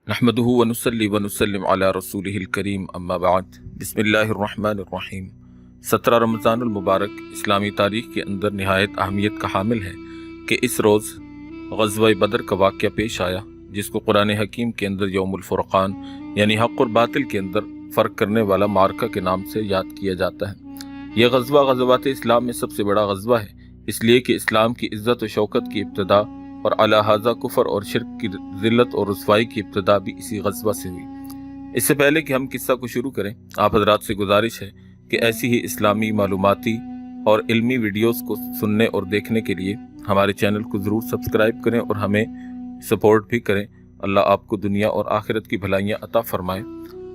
نحمده ونصلي ونسلم على رسوله الکریم اما بعد بسم اللہ الرحمن الرحیم 17 رمضان المبارک اسلامی تاریخ کے اندر نہایت اہمیت کا حامل ہے کہ اس روز غزوہ بدر کا واقعہ پیش آیا، جس کو قرآن حکیم کے اندر یوم الفرقان یعنی حق اور باطل کے اندر فرق کرنے والا معرکہ کے نام سے یاد کیا جاتا ہے۔ یہ غزوہ غزوات اسلام میں سب سے بڑا غزوہ ہے، اس لیے کہ اسلام کی عزت و شوکت کی ابتدا اور الحاظہ کفر اور شرک کی ذلت اور رسوائی کی ابتدا بھی اسی غزوہ سے ہوئی۔ اس سے پہلے کہ ہم قصہ کو شروع کریں، آپ حضرات سے گزارش ہے کہ ایسی ہی اسلامی معلوماتی اور علمی ویڈیوز کو سننے اور دیکھنے کے لیے ہمارے چینل کو ضرور سبسکرائب کریں اور ہمیں سپورٹ بھی کریں۔ اللہ آپ کو دنیا اور آخرت کی بھلائیاں عطا فرمائے۔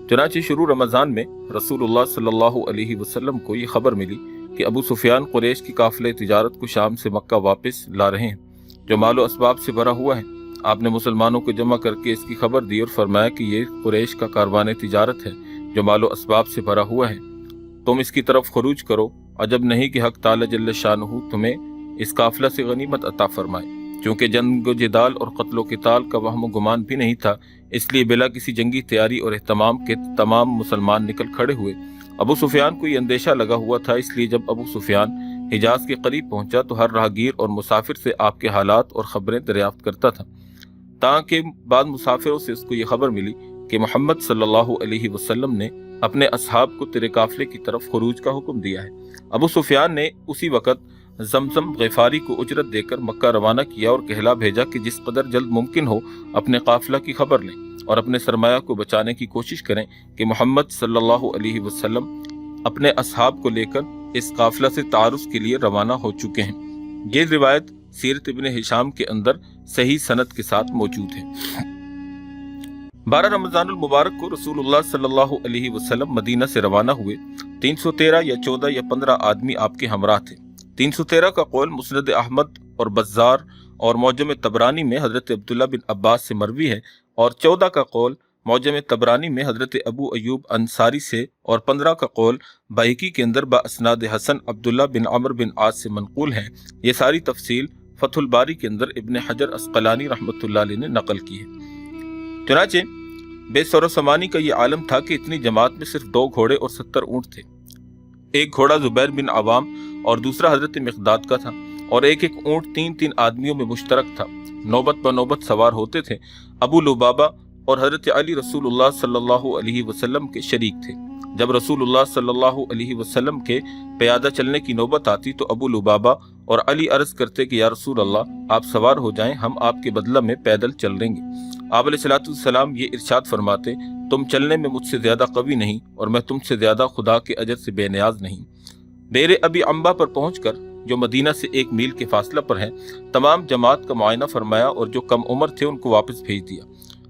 چنانچہ شروع رمضان میں رسول اللہ صلی اللہ علیہ وسلم کو یہ خبر ملی کہ ابو سفیان قریش کی قافلہ تجارت کو شام سے مکہ واپس لا رہے ہیں، جو مال و اسباب سے بھرا ہوا ہے۔ آپ نے مسلمانوں کو جمع کر کے اس کی خبر دی اور فرمایا کہ یہ قریش کا کاروان تجارت ہے جو مال و اسباب سے بھرا ہوا ہے، تم اس کی طرف خروج کرو۔ عجب نہیں کہ حق تعالی جل شانہ تمہیں اس قافلہ سے غنیمت عطا فرمائے۔ چونکہ جنگ و جدال اور قتل و قتال کا وہم و گمان بھی نہیں تھا، اس لیے بلا کسی جنگی تیاری اور اہتمام کے تمام مسلمان نکل کھڑے ہوئے۔ ابو سفیان کو یہ اندیشہ لگا ہوا تھا، اس لیے جب ابو سفیان حجاز کے قریب پہنچا تو ہر راہگیر اور مسافر سے آپ کے حالات اور خبریں دریافت کرتا تھا، تاکہ بعد مسافروں سے اس کو یہ خبر ملی کہ محمد صلی اللہ علیہ وسلم نے اپنے اصحاب کو تیرے قافلے کی طرف خروج کا حکم دیا ہے۔ ابو سفیان نے اسی وقت زمزم غفاری کو اجرت دے کر مکہ روانہ کیا اور کہلا بھیجا کہ جس قدر جلد ممکن ہو اپنے قافلہ کی خبر لیں اور اپنے سرمایہ کو بچانے کی کوشش کریں کہ محمد صلی اللہ علیہ وسلم اپنے اصحاب کو لے کر اس قافلہ سے تعارف کے لیے روانہ ہو چکے ہیں۔ یہ روایت سیرت ابن ہشام کے اندر صحیح سند کے ساتھ موجود ہے۔ 12 رمضان المبارک کو رسول اللہ صلی اللہ علیہ وسلم مدینہ سے روانہ ہوئے۔ 313 یا 14 یا 15 آدمی آپ کے ہمراہ تھے۔ 313 کا قول مسند احمد اور بزار اور معجم طبرانی میں حضرت عبداللہ بن عباس سے مروی ہے، اور 14 کا قول معجم طبرانی میں حضرت ابو ایوب انصاری سے، اور 15 کا قول بہقی کے اندر باسناد حسن عبداللہ بن عمر بن عاص سے منقول ہے۔ یہ ساری تفصیل فتح الباری کے اندر ابن حجر عسقلانی رحمۃ اللہ علیہ نے نقل کی ہے۔ چنانچہ بے سر و سمانی کا یہ عالم تھا کہ اتنی جماعت میں صرف 2 گھوڑے اور 70 اونٹ تھے۔ ایک گھوڑا زبیر بن عوام اور دوسرا حضرت مقداد کا تھا، اور ایک ایک اونٹ 3 آدمیوں میں مشترک تھا۔ نوبت بنوبت سوار ہوتے تھے۔ ابو لبابہ اور حضرت علی رسول اللہ صلی اللہ علیہ وسلم کے شریک تھے۔ جب رسول اللہ صلی اللہ علیہ وسلم کے پیادہ چلنے کی نوبت آتی تو ابو لبابہ اور علی عرض کرتے کہ یا رسول اللہ آپ سوار ہو جائیں، ہم آپ کے بدلہ میں پیدل چل لیں گے۔ آپ علیہ الصلوۃ والسلام یہ ارشاد فرماتے، تم چلنے میں مجھ سے زیادہ قوی نہیں اور میں تم سے زیادہ خدا کے اجر سے بے نیاز نہیں۔ بیر ابی امبا پر پہنچ کر، جو مدینہ سے 1 میل کے فاصلہ پر ہے، تمام جماعت کا معائنہ فرمایا اور جو کم عمر تھے ان کو واپس بھیج دیا۔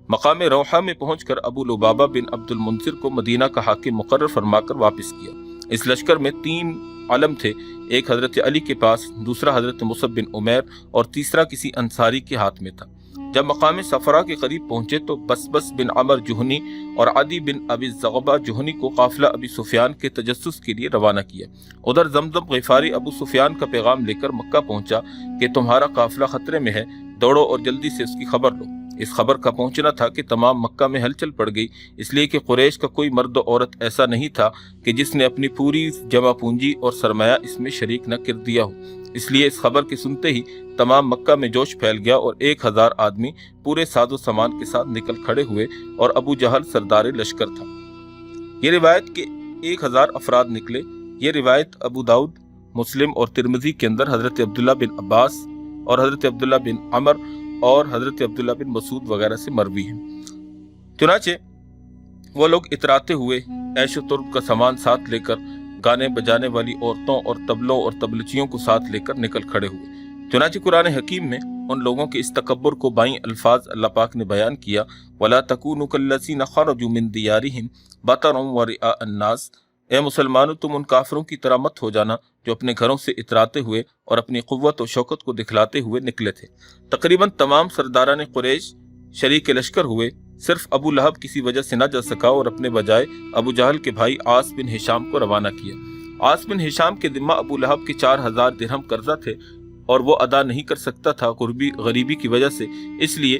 مقام روحہ میں پہنچ کر ابو لبابہ بن عبد المنذر کو مدینہ کا حاکم مقرر فرما کر واپس کیا۔ اس لشکر میں 3 علم تھے، ایک حضرت علی کے پاس، دوسرا حضرت مصعب بن عمیر اور تیسرا کسی انصاری کے ہاتھ میں تھا۔ جب مقام صفرا کے قریب پہنچے تو بس بن عمر جوہنی اور عدی بن ابی زغبہ جوہنی کو قافلہ ابی سفیان کے تجسس کے لیے روانہ کیا۔ ادھر زمزم غفاری ابو سفیان کا پیغام لے کر مکہ پہنچا کہ تمہارا قافلہ خطرے میں ہے، دوڑو اور جلدی سے اس کی خبر لو۔ اس خبر کا پہنچنا تھا کہ تمام مکہ میں ہلچل پڑ گئی، اس لیے کہ قریش کا کوئی مرد و عورت ایسا نہیں تھا کہ جس نے اپنی پوری جمع پونجی اور سرمایہ اس میں شریک نہ کر دیا ہو۔ اس لیے اس خبر کے سنتے ہی تمام مکہ میں جوش پھیل گیا اور 1000 آدمی پورے ساز و سامان کے ساتھ نکل کھڑے ہوئے، اور ابو جہل سردار لشکر تھا۔ یہ روایت کہ 1000 افراد نکلے، یہ روایت ابو داؤد، مسلم اور ترمذی کے اندر حضرت عبداللہ بن عباس اور حضرت عبداللہ بن عمر اور حضرت عبداللہ بن مسعود وغیرہ سے مروی ہے۔ چنانچہ وہ لوگ اتراتے ہوئے عیش و طرب کا سامان ساتھ لے کر، گانے بجانے والی عورتوں اور طبلوں اور طبلچیوں کو ساتھ لے کر نکل کھڑے ہوئے۔ چنانچہ قرآن حکیم میں ان لوگوں کے اس تکبر کو بائیں الفاظ اللہ پاک نے بیان کیا، وَلَا تَكُونُوا كَالَّذِينَ خَرَجُوا مِن دِيَارِهِمْ بَطَرًا وَرِئَاءَ النَّاسِ۔ اے مسلمانوں، تم ان کافروں کی طرح مت ہو جانا جو اپنے گھروں سے اتراتے ہوئے اور اپنی قوت و شوکت کو دکھلاتے ہوئے نکلے تھے۔ تقریباً تمام سرداران قریش شریک لشکر ہوئے، صرف ابو لہب کسی وجہ سے نہ جا سکا اور اپنے بجائے ابو جہل کے بھائی عاص بن ہشام کو روانہ کیا۔ عاص بن ہشام کے ذمہ ابو لہب کے 4000 درہم قرضہ تھے اور وہ ادا نہیں کر سکتا تھا غریبی کی وجہ سے، اس لیے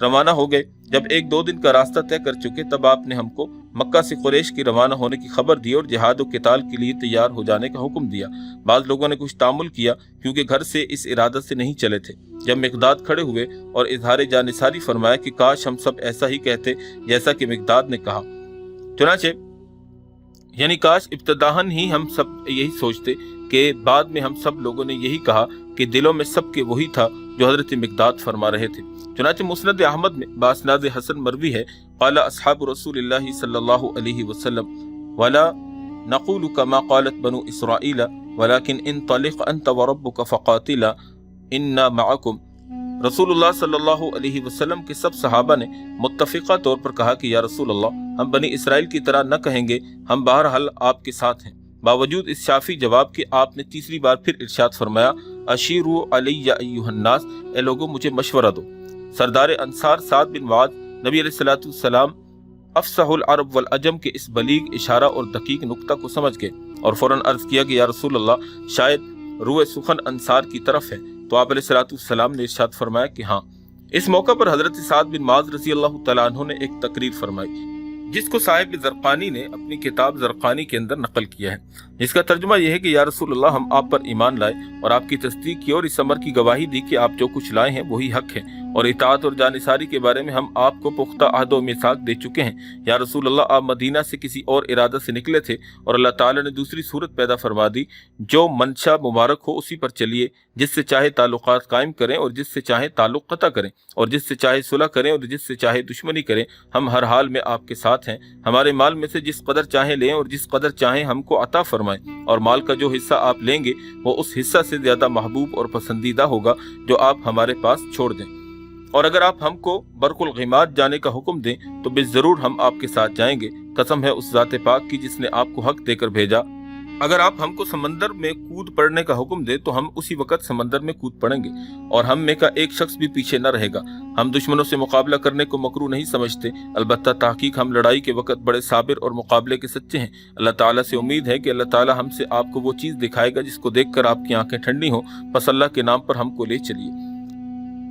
روانہ ہو گئے۔ جب 1-2 دن کا راستہ طے کر چکے تب آپ نے ہم کو مکہ سے قریش کے روانہ ہونے کی خبر دی اور جہاد و قتال کے لیے تیار ہو جانے کا حکم دیا۔ بعض لوگوں نے کچھ تعامل کیا کیونکہ گھر سے اس ارادہ سے نہیں چلے تھے۔ جب مقداد کھڑے ہوئے اور اظہار جانثاری فرمایا کہ کاش ہم سب ایسا ہی کہتے جیسا کہ مقداد نے کہا، چنانچہ یعنی کاش ابتداً ہی ہم سب یہی سوچتے کہ بعد میں ہم سب لوگوں نے یہی کہا کہ دلوں میں سب کے وہی تھا جو حضرت مقداد فرما رہے تھے۔ چنانچہ مسند احمد میں باسناد حسن مروی ہے، قال اصحاب رسول اللہ صلی اللہ علیہ وسلم ولا نقول كما قالت بنو اسرائیل ولكن انطلق انت وربك فقاتلا انا معكم۔ رسول اللہ صلی اللہ علیہ وسلم کے سب صحابہ نے متفقہ طور پر کہا کہ یا رسول اللہ، ہم بنی اسرائیل کی طرح نہ کہیں گے، ہم بہرحال آپ کے ساتھ ہیں۔ باوجود اس شافی جواب کے آپ نے تیسری بار پھر ارشاد فرمایا، اشیروا علی ایھا الناس، اے لوگوں مجھے مشورہ دو۔ سردار انصار سعد بن معاذ نبی علیہ الصلوۃ والسلام افصح العرب والعجم کے اس بلیغ اشارہ اور دقیق نکتہ کو سمجھ گئے اور فوراً عرض کیا کہ یا رسول اللہ، شاید روئے سخن انصار کی طرف ہے۔ تو آپ علیہ الصلوۃ والسلام نے ارشاد فرمایا کہ ہاں۔ اس موقع پر حضرت سعد بن معاذ رضی اللہ تعالیٰ عنہ نے ایک تقریر فرمائی جس کو صاحب زرقانی نے اپنی کتاب زرقانی کے اندر نقل کیا ہے، جس کا ترجمہ یہ ہے کہ یا رسول اللہ، ہم آپ پر ایمان لائے اور آپ کی تصدیق کی اور اس امر کی گواہی دی کہ آپ جو کچھ لائے ہیں وہی حق ہے، اور اطاعت اور جانثاری کے بارے میں ہم آپ کو پختہ عہد و میثاق دے چکے ہیں۔ یا رسول اللہ، آپ مدینہ سے کسی اور ارادہ سے نکلے تھے اور اللہ تعالیٰ نے دوسری صورت پیدا فرما دی، جو منشا مبارک ہو اسی پر چلیے، جس سے چاہے تعلقات قائم کریں اور جس سے چاہے تعلق قطع کریں، اور جس سے چاہے صلح کریں اور جس سے چاہے دشمنی کریں، ہم ہر حال میں آپ کے ساتھ ہیں۔ ہمارے مال میں سے جس قدر چاہیں لیں اور جس قدر چاہیں ہم کو عطا فرمائیں، اور مال کا جو حصہ آپ لیں گے وہ اس حصہ سے زیادہ محبوب اور پسندیدہ ہوگا جو آپ ہمارے پاس چھوڑ دیں، اور اگر آپ ہم کو برق الغیمات جانے کا حکم دیں تو بالضرور ہم آپ کے ساتھ جائیں گے، قسم ہے اس ذات پاک کی جس نے آپ کو حق دے کر بھیجا۔ اگر آپ ہم کو سمندر میں کود پڑنے کا حکم دیں تو ہم اسی وقت سمندر میں کود پڑیں گے، اور ہم میں کا ایک شخص بھی پیچھے نہ رہے گا۔ ہم دشمنوں سے مقابلہ کرنے کو مکروہ نہیں سمجھتے، البتہ تحقیق ہم لڑائی کے وقت بڑے صابر اور مقابلے کے سچے ہیں۔ اللہ تعالیٰ سے امید ہے کہ اللہ تعالیٰ ہم سے آپ کو وہ چیز دکھائے گا جس کو دیکھ کر آپ کی آنکھیں ٹھنڈی ہوں، پس اللہ کے نام پر ہم کو لے چلیے۔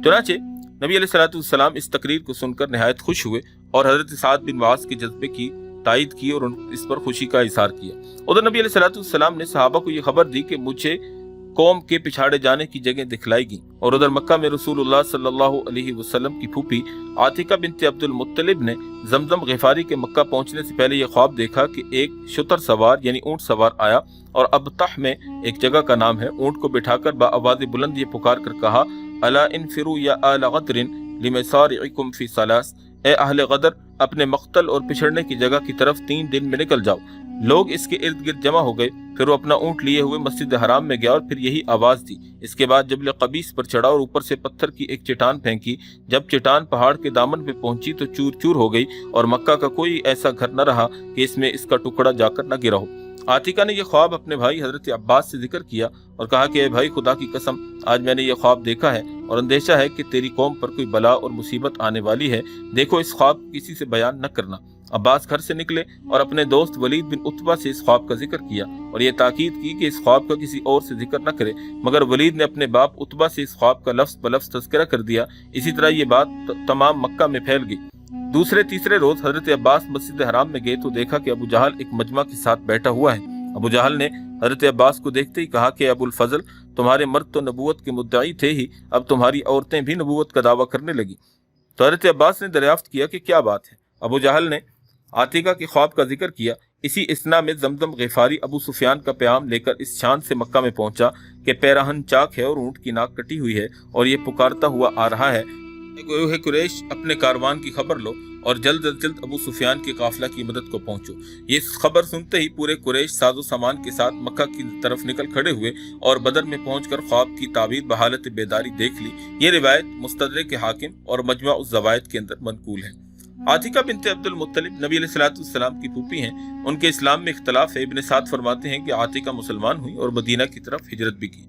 چنانچہ نبی علیہ الصلوۃ والسلام اس تقریر کو سن کر نہایت خوش ہوئے اور حضرت سعد بن معاذ کے جذبے کی تائید کی اور اس پر خوشی کا اظہار کیا۔ ادھر نبی علیہ الصلوۃ والسلام نے صحابہ کو یہ خبر دی کہ مجھے قوم کے پچھاڑے جانے کی جگہ دکھلائی گئی، اور ادھر مکہ میں رسول اللہ صلی اللہ علیہ وسلم کی پھوپھی عاتکہ بنت عبد المطلب نے زمزم غفاری کے مکہ پہنچنے سے پہلے یہ خواب دیکھا کہ ایک شتر سوار یعنی اونٹ سوار آیا اور ابطح میں ایک جگہ کا نام ہے، اونٹ کو بٹھا کر بآواز بلند یہ پکار کر کہا، الا انفروا یا آل غدر لمصارعکم فی ثلاث، اے اہل غدر، اپنے مقتل اور پچھڑنے کی جگہ کی طرف 3 دن میں نکل جاؤ۔ لوگ اس کے ارد گرد جمع ہو گئے، پھر وہ اپنا اونٹ لیے ہوئے مسجد حرام میں گیا اور پھر یہی آواز دی۔ اس کے بعد جبل قبیس پر چڑھا اور اوپر سے پتھر کی ایک چٹان پھینکی۔ جب چٹان پہاڑ کے دامن پہ پہنچی تو چور چور ہو گئی، اور مکہ کا کوئی ایسا گھر نہ رہا کہ اس میں اس کا ٹکڑا جا کر نہ گرا ہو۔ عاتکہ نے یہ خواب اپنے بھائی حضرت عباس سے ذکر کیا اور کہا کہ اے بھائی، خدا کی قسم، آج میں نے یہ خواب دیکھا ہے اور اندیشہ ہے کہ تیری قوم پر کوئی بلا اور مصیبت آنے والی ہے، دیکھو اس خواب کسی سے بیان نہ کرنا۔ عباس گھر سے نکلے اور اپنے دوست ولید بن عتبہ سے اس خواب کا ذکر کیا اور یہ تاکید کی کہ اس خواب کا کسی اور سے ذکر نہ کرے، مگر ولید نے اپنے باپ عتبہ سے اس خواب کا لفظ بلفظ تذکرہ کر دیا۔ اسی طرح یہ بات تمام مکہ میں پھیل گئی۔ دوسرے تیسرے روز حضرت عباس مسجد حرام میں گئے تو دیکھا کہ ابو جہل ایک مجمع کے ساتھ بیٹھا ہوا ہے۔ ابو جہل نے حضرت عباس کو دیکھتے ہی کہا کہ ابو الفضل، تمہارے مرد تو نبوت کے مدعی تھے ہی، اب تمہاری عورتیں بھی نبوت کا دعویٰ کرنے لگی۔ تو حضرت عباس نے دریافت کیا کہ کیا بات ہے۔ ابو جہل نے عاتکہ کے خواب کا ذکر کیا۔ اسی اثنا میں زمزم غفاری ابو سفیان کا پیام لے کر اس شان سے مکہ میں پہنچا کہ پیراہن چاک ہے اور اونٹ کی ناک کٹی ہوئی ہے، اور یہ پکارتا ہوا آ رہا ہے، گروہ قریش، اپنے کاروان کی خبر لو اور جلد از جلد ابو سفیان کے قافلہ کی مدد کو پہنچو۔ یہ خبر سنتے ہی پورے قریش ساز و سامان کے ساتھ مکہ کی طرف نکل کھڑے ہوئے اور بدر میں پہنچ کر خواب کی تعبیر بحالت بیداری دیکھ لی۔ یہ روایت مستدرک حاکم اور مجمع الزوائد کے اندر منقول ہے۔ عاتکہ بنت عبد المطلب نبی علیہ الصلوۃ والسلام کی پھوپھی ہیں۔ ان کے اسلام میں اختلاف ہے۔ ابن سعد فرماتے ہیں کہ عاتکہ مسلمان ہوئی اور مدینہ کی طرف ہجرت بھی کی۔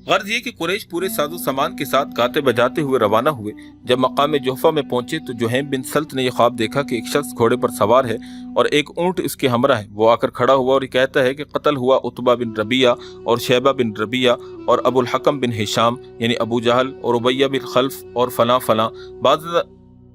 غرض یہ کہ قریش پورے ساز و سامان کے ساتھ گاتے بجاتے ہوئے روانہ ہوئے۔ جب مقام جحفہ میں پہنچے تو جہیم بن سلط نے یہ خواب دیکھا کہ ایک شخص گھوڑے پر سوار ہے اور ایک اونٹ اس کے ہمراہ ہے۔ وہ آ کر کھڑا ہوا اور یہ کہتا ہے کہ قتل ہوا عتبہ بن ربیعہ اور شیبہ بن ربیعہ اور ابو الحکم بن ہشام یعنی ابو جہل اور ابیہ بن خلف اور فلاں فلاں۔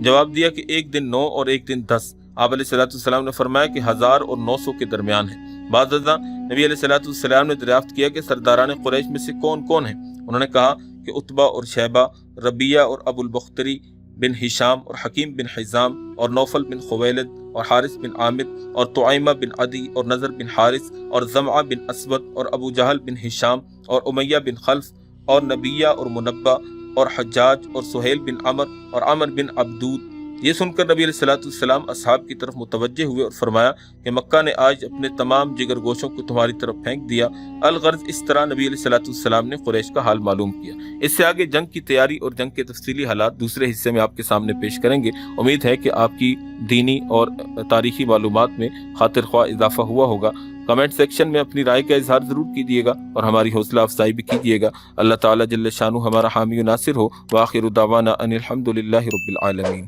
جواب دیا کہ ایک دن 9 اور ایک دن 10۔ آپ علیہ الصلوۃ والسلام نے فرمایا کہ 1000 اور 900 کے درمیان ہے۔ بعد ازاں نبی علیہ الصلوۃ والسلام نے دریافت کیا کہ سرداران قریش میں سے کون کون ہیں؟ انہوں نے کہا کہ عتبہ اور شیبہ، ربیہ اور ابو البختری بن ہشام اور حکیم بن حزام اور نوفل بن خویلد اور حارث بن عامر اور طعیمہ بن عدی اور نضر بن حارث اور زمعہ بن اسود اور ابو جہل بن ہشام اور امیہ بن خلف اور نبیہ اور منبہ اور حجاج اور سہیل بن عمر اور عمر بن عبدود۔ یہ سن کر نبی علیہ الصلوۃ والسلام اصحاب کی طرف متوجہ ہوئے اور فرمایا کہ مکہ نے آج اپنے تمام جگر گوشوں کو تمہاری طرف پھینک دیا۔ الغرض اس طرح نبی علیہ الصلوۃ والسلام نے قریش کا حال معلوم کیا۔ اس سے آگے جنگ کی تیاری اور جنگ کے تفصیلی حالات دوسرے حصے میں آپ کے سامنے پیش کریں گے۔ امید ہے کہ آپ کی دینی اور تاریخی معلومات میں خاطر خواہ اضافہ ہوا ہوگا۔ کمنٹ سیکشن میں اپنی رائے کا اظہار ضرور کیجیے گا اور ہماری حوصلہ افزائی بھی کیجیے گا۔ اللہ تعالیٰ جل شانہ ہمارا حامی و ناصر ہو۔ وآخر دعوانا ان الحمد للہ رب العالمین۔